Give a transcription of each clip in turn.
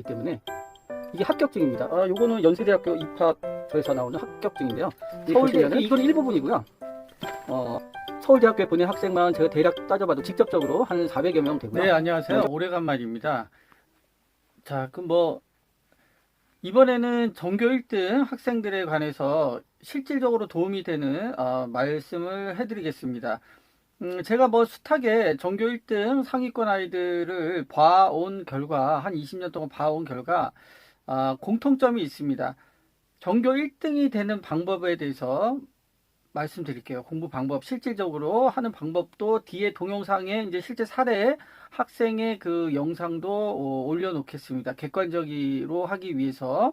때문에 이게 합격증입니다. 요거는 연세대학교 입학처에서 나오는 합격증인데요. 서울대 이건 일부분이고요. 서울대학교에 보낸 학생만 제가 대략 따져봐도 직접적으로 한 400여 명 되고요. 네, 안녕하세요. 오래간만입니다. 자, 이번에는 전교 1등 학생들에 관해서 실질적으로 도움이 되는 말씀을 해드리겠습니다. 제가 숱하게 전교 1등 상위권 아이들을 봐온 결과, 한 20년 동안 봐온 결과, 공통점이 있습니다. 전교 1등이 되는 방법에 대해서 말씀드릴게요. 공부 방법, 실질적으로 하는 방법도 뒤에 동영상에 이제 실제 사례 학생의 그 영상도 올려놓겠습니다. 객관적으로 하기 위해서.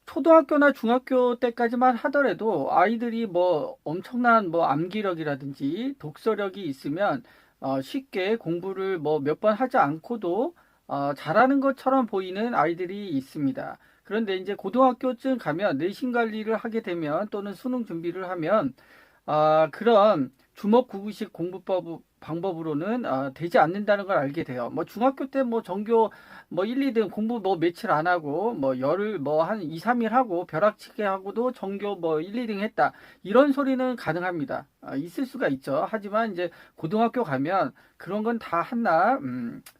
초등학교나 중학교 때까지만 하더라도 아이들이 엄청난 암기력이라든지 독서력이 있으면 쉽게 공부를 몇 번 하지 않고도 잘하는 것처럼 보이는 아이들이 있습니다. 그런데 이제 고등학교쯤 가면 내신 관리를 하게 되면 또는 수능 준비를 하면 그런 주먹구구식 공부법 방법으로는 되지 않는다는 걸 알게 돼요. 중학교 때 전교 1, 2등 공부 며칠 안 하고 열흘 한 2, 3일 하고 벼락치기 하고도 전교 1, 2등 했다. 이런 소리는 가능합니다. 있을 수가 있죠. 하지만 이제 고등학교 가면 그런 건 다 한낱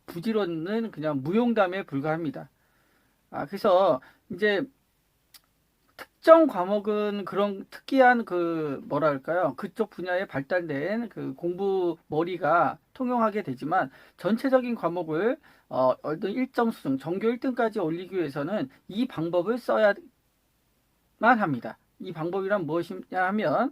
부지런은 그냥 무용담에 불과합니다. 그래서 이제 특정 과목은 그런 특이한 그쪽 분야에 발달된 그 공부 머리가 통용하게 되지만 전체적인 과목을 어떤 일정 수준, 전교 1등까지 올리기 위해서는 이 방법을 써야만 합니다. 이 방법이란 무엇이냐 하면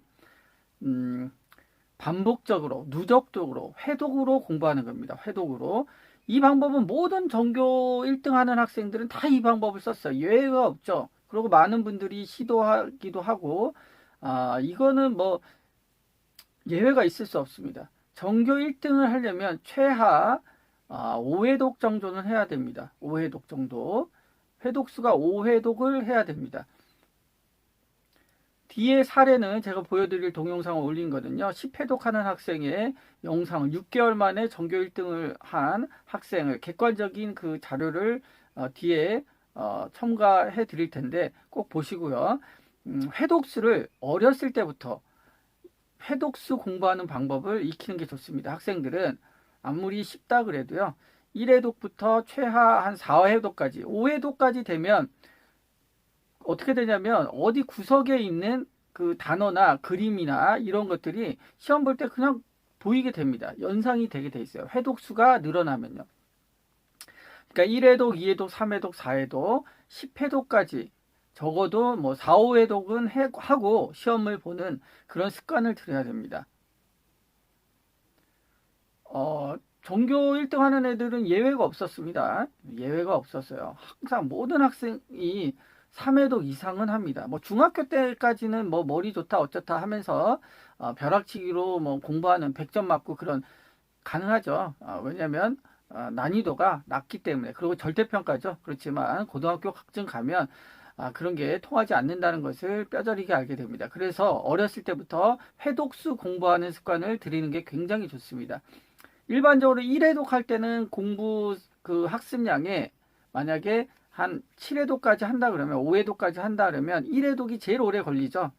반복적으로, 누적적으로, 회독으로 공부하는 겁니다. 회독으로. 이 방법은 모든 전교 1등 하는 학생들은 다 이 방법을 썼어요. 예외가 없죠. 그리고 많은 분들이 시도하기도 하고, 이거는 예외가 있을 수 없습니다. 전교 1등을 하려면 최하 5회독 정도는 해야 됩니다. 5회독 정도. 회독수가 5회독을 해야 됩니다. 뒤에 사례는 제가 보여드릴 동영상을 올린 거든요. 10회독 하는 학생의 영상을 6개월 만에 전교 1등을 한 학생을 객관적인 그 자료를 뒤에 첨가해 드릴 텐데 꼭 보시고요. 회독수를 어렸을 때부터 회독수 공부하는 방법을 익히는 게 좋습니다. 학생들은 아무리 쉽다 그래도요. 1회독부터 최하 한 4회독까지 5회독까지 되면 어떻게 되냐면 어디 구석에 있는 그 단어나 그림이나 이런 것들이 시험 볼 때 그냥 보이게 됩니다. 연상이 되게 돼 있어요. 회독수가 늘어나면요. 그러니까 1회독, 2회독, 3회독, 4회독, 10회독까지 적어도 4, 5회독은 하고 시험을 보는 그런 습관을 들여야 됩니다. 전교 1등 하는 애들은 예외가 없었습니다. 예외가 없었어요. 항상 모든 학생이 3회독 이상은 합니다. 중학교 때까지는 머리 좋다 어쩌다 하면서 벼락치기로 공부하는 100점 맞고 그런 가능하죠. 왜냐하면 난이도가 낮기 때문에. 그리고 절대평가죠. 그렇지만 고등학교 학점 가면 그런 게 통하지 않는다는 것을 뼈저리게 알게 됩니다. 그래서 어렸을 때부터 회독수 공부하는 습관을 들이는 게 굉장히 좋습니다. 일반적으로 1회독 할 때는 공부 그 학습량에 만약에 한 7회독까지 한다 그러면 5회독까지 한다 그러면 1회독이 제일 오래 걸리죠.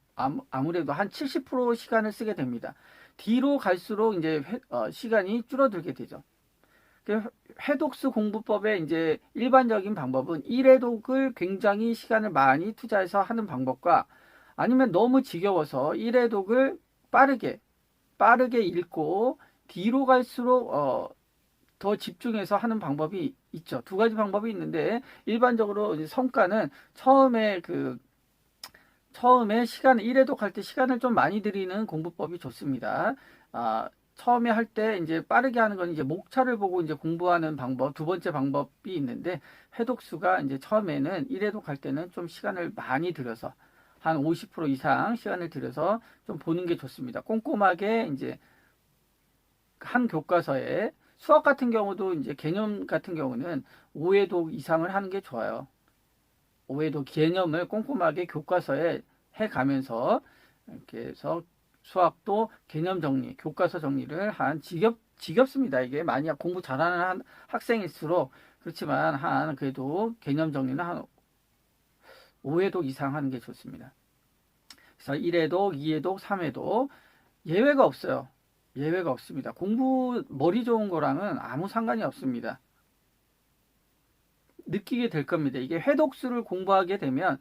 아무래도 한 70% 시간을 쓰게 됩니다. 뒤로 갈수록 이제 시간이 줄어들게 되죠. 회독수 공부법의 이제 일반적인 방법은 1회독을 굉장히 시간을 많이 투자해서 하는 방법과 아니면 너무 지겨워서 1회독을 빠르게 읽고 뒤로 갈수록 더 집중해서 하는 방법이 있죠. 두 가지 방법이 있는데 일반적으로 이제 성과는 처음에 1회독 할 때 시간을 좀 많이 들이는 공부법이 좋습니다. 처음에 할 때 이제 빠르게 하는 건 이제 목차를 보고 이제 공부하는 방법, 두 번째 방법이 있는데 회독수가 이제 처음에는 1회독 할 때는 좀 시간을 많이 들여서 한 50% 이상 시간을 들여서 좀 보는 게 좋습니다. 꼼꼼하게 이제 한 교과서에 수학 같은 경우도 이제 개념 같은 경우는 5회독 이상을 하는 게 좋아요. 5회독 개념을 꼼꼼하게 교과서에 해가면서 이렇게 해서 수학도 개념 정리, 교과서 정리를 한 지겹습니다. 이게 만약 공부 잘하는 학생일수록 그렇지만 그래도 개념 정리는 한 5회독 이상 하는 게 좋습니다. 그래서 1회독, 2회독, 3회독 예외가 없어요. 예외가 없습니다. 공부 머리 좋은 거랑은 아무 상관이 없습니다. 느끼게 될 겁니다. 이게 회독수를 공부하게 되면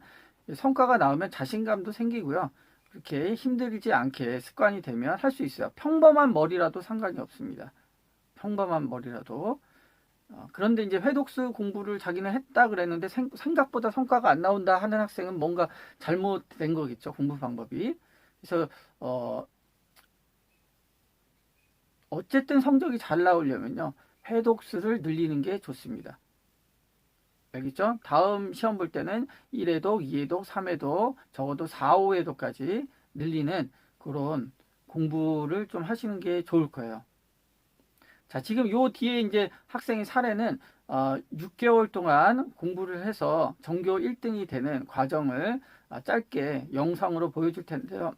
성과가 나오면 자신감도 생기고요. 그렇게 힘들지 않게 습관이 되면 할 수 있어요. 평범한 머리라도 상관이 없습니다. 평범한 머리라도. 그런데 이제 회독수 공부를 자기는 했다 그랬는데 생각보다 성과가 안 나온다 하는 학생은 뭔가 잘못된 거겠죠. 공부 방법이. 그래서 어쨌든 성적이 잘 나오려면요. 회독수를 늘리는 게 좋습니다. 알겠죠? 다음 시험 볼 때는 1회독, 2회독, 3회독, 적어도 4, 5회독까지 늘리는 그런 공부를 좀 하시는 게 좋을 거예요. 자, 지금 요 뒤에 이제 학생의 사례는 6개월 동안 공부를 해서 전교 1등이 되는 과정을 짧게 영상으로 보여줄 텐데요.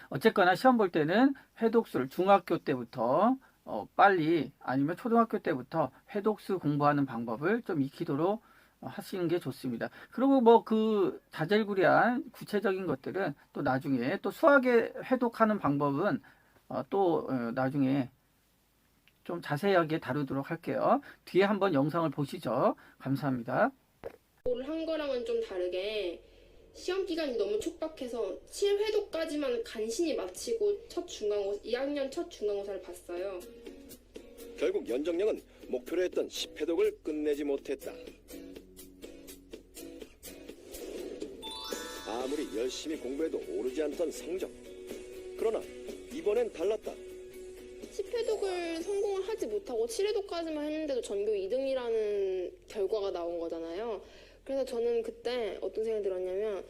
어쨌거나 시험 볼 때는 회독수를 중학교 때부터 빨리 아니면 초등학교 때부터 회독수 공부하는 방법을 좀 익히도록 하시는 게 좋습니다. 그리고 뭐 그 자잘구레한 구체적인 것들은 또 나중에 또 수학에 회독하는 방법은 또 나중에 좀 자세하게 다루도록 할게요. 뒤에 한번 영상을 보시죠. 감사합니다. 공부를 한 거랑은 좀 다르게 시험 기간이 너무 촉박해서 7회도까지만 간신히 마치고 2학년 첫 중간고사를 봤어요. 결국 연정량은 목표로 했던 10회독을 끝내지 못했다. 아무리 열심히 공부해도 오르지 않던 성적. 그러나 이번엔 달랐다. 10회독을 성공을 하지 못하고 7회독까지만 했는데도 전교 2등이라는 결과가 나온 거잖아요. 그래서 저는 그때 어떤 생각이 들었냐면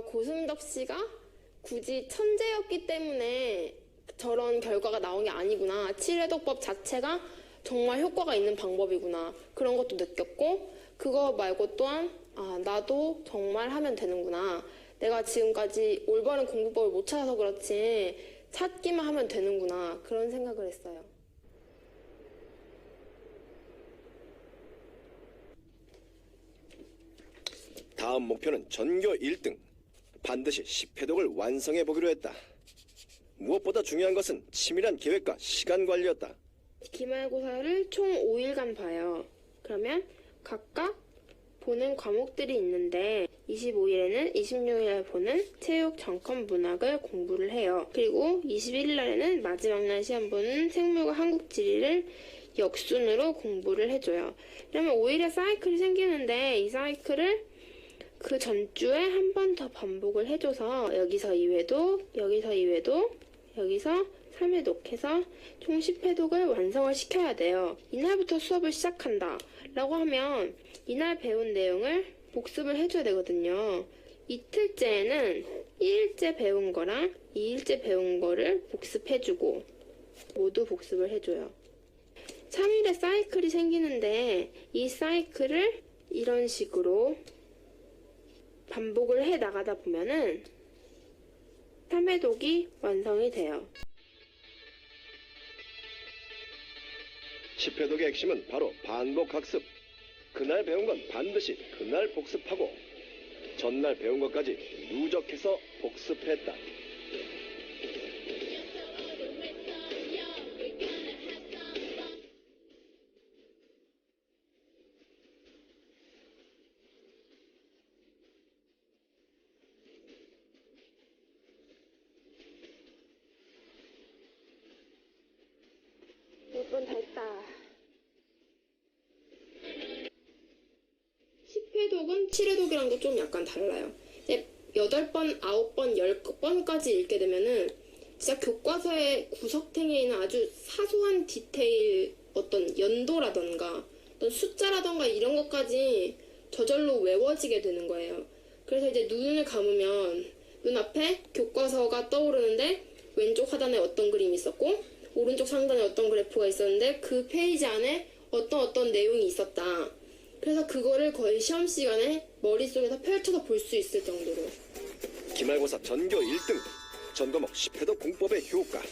고승덕 씨가 굳이 천재였기 때문에 저런 결과가 나온 게 아니구나. 7회독법 자체가 정말 효과가 있는 방법이구나. 그런 것도 느꼈고 그거 말고 또한 나도 정말 하면 되는구나. 내가 지금까지 올바른 공부법을 못 찾아서 그렇지 찾기만 하면 되는구나. 그런 생각을 했어요. 다음 목표는 전교 1등. 반드시 10회독을 완성해 보기로 했다. 무엇보다 중요한 것은 치밀한 계획과 시간 관리였다. 기말고사를 총 5일간 봐요. 그러면 각각 보는 과목들이 있는데 25일에는 26일에 보는 체육 정권 문학을 공부를 해요. 그리고 21일 날에는 마지막 날 시험 보는 생물과 한국지리를 역순으로 공부를 해줘요. 그러면 5일의 사이클이 생기는데 이 사이클을 그 전주에 한 번 더 반복을 해줘서 여기서 2회독, 여기서 2회독, 여기서 3회독 해서 총 10회독을 완성을 시켜야 돼요. 이날부터 수업을 시작한다 라고 하면 이날 배운 내용을 복습을 해줘야 되거든요. 이틀째에는 1일째 배운 거랑 2일째 배운 거를 복습해주고 모두 복습을 해줘요. 3일의 사이클이 생기는데 이 사이클을 이런 식으로 반복을 해 나가다 보면은 3회독이 완성이 돼요. 10회독의 핵심은 바로 반복학습. 그날 배운 건 반드시 그날 복습하고 전날 배운 것까지 누적해서 복습했다. 몇 번 다 했다. 10회독은 7회독이랑도 좀 약간 달라요. 이제 8번, 9번, 10번까지 읽게 되면은 진짜 교과서의 구석탱이에 있는 아주 사소한 디테일, 어떤 연도라던가 어떤 숫자라던가 이런 것까지 저절로 외워지게 되는 거예요. 그래서 이제 눈을 감으면 눈앞에 교과서가 떠오르는데 왼쪽 하단에 어떤 그림이 있었고 오른쪽 상단에 어떤 그래프가 있었는데 그 페이지 안에 어떤 내용이 있었다. 그래서 그거를 거의 시험 시간에 머릿속에서 펼쳐서 볼 수 있을 정도로. 기말고사 전교 1등. 전과목 10회독 공법의 효과.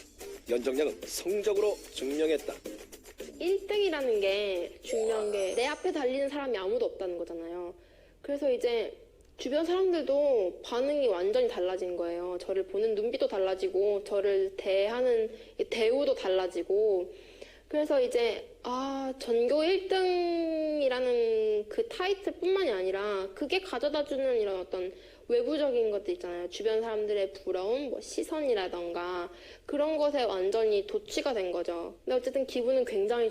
연정량은 성적으로 증명했다. 1등이라는 게 중요한 게 내 앞에 달리는 사람이 아무도 없다는 거잖아요. 그래서 이제 주변 사람들도 반응이 완전히 달라진 거예요. 저를 보는 눈빛도 달라지고 저를 대하는 대우도 달라지고 그래서 이제 전교 1등이라는 그 타이틀뿐만이 아니라 그게 가져다주는 이런 어떤 외부적인 것들 있잖아요. 주변 사람들의 부러움, 뭐 시선이라던가 그런 것에 완전히 도취가 된 거죠. 근데 어쨌든 기분은 굉장히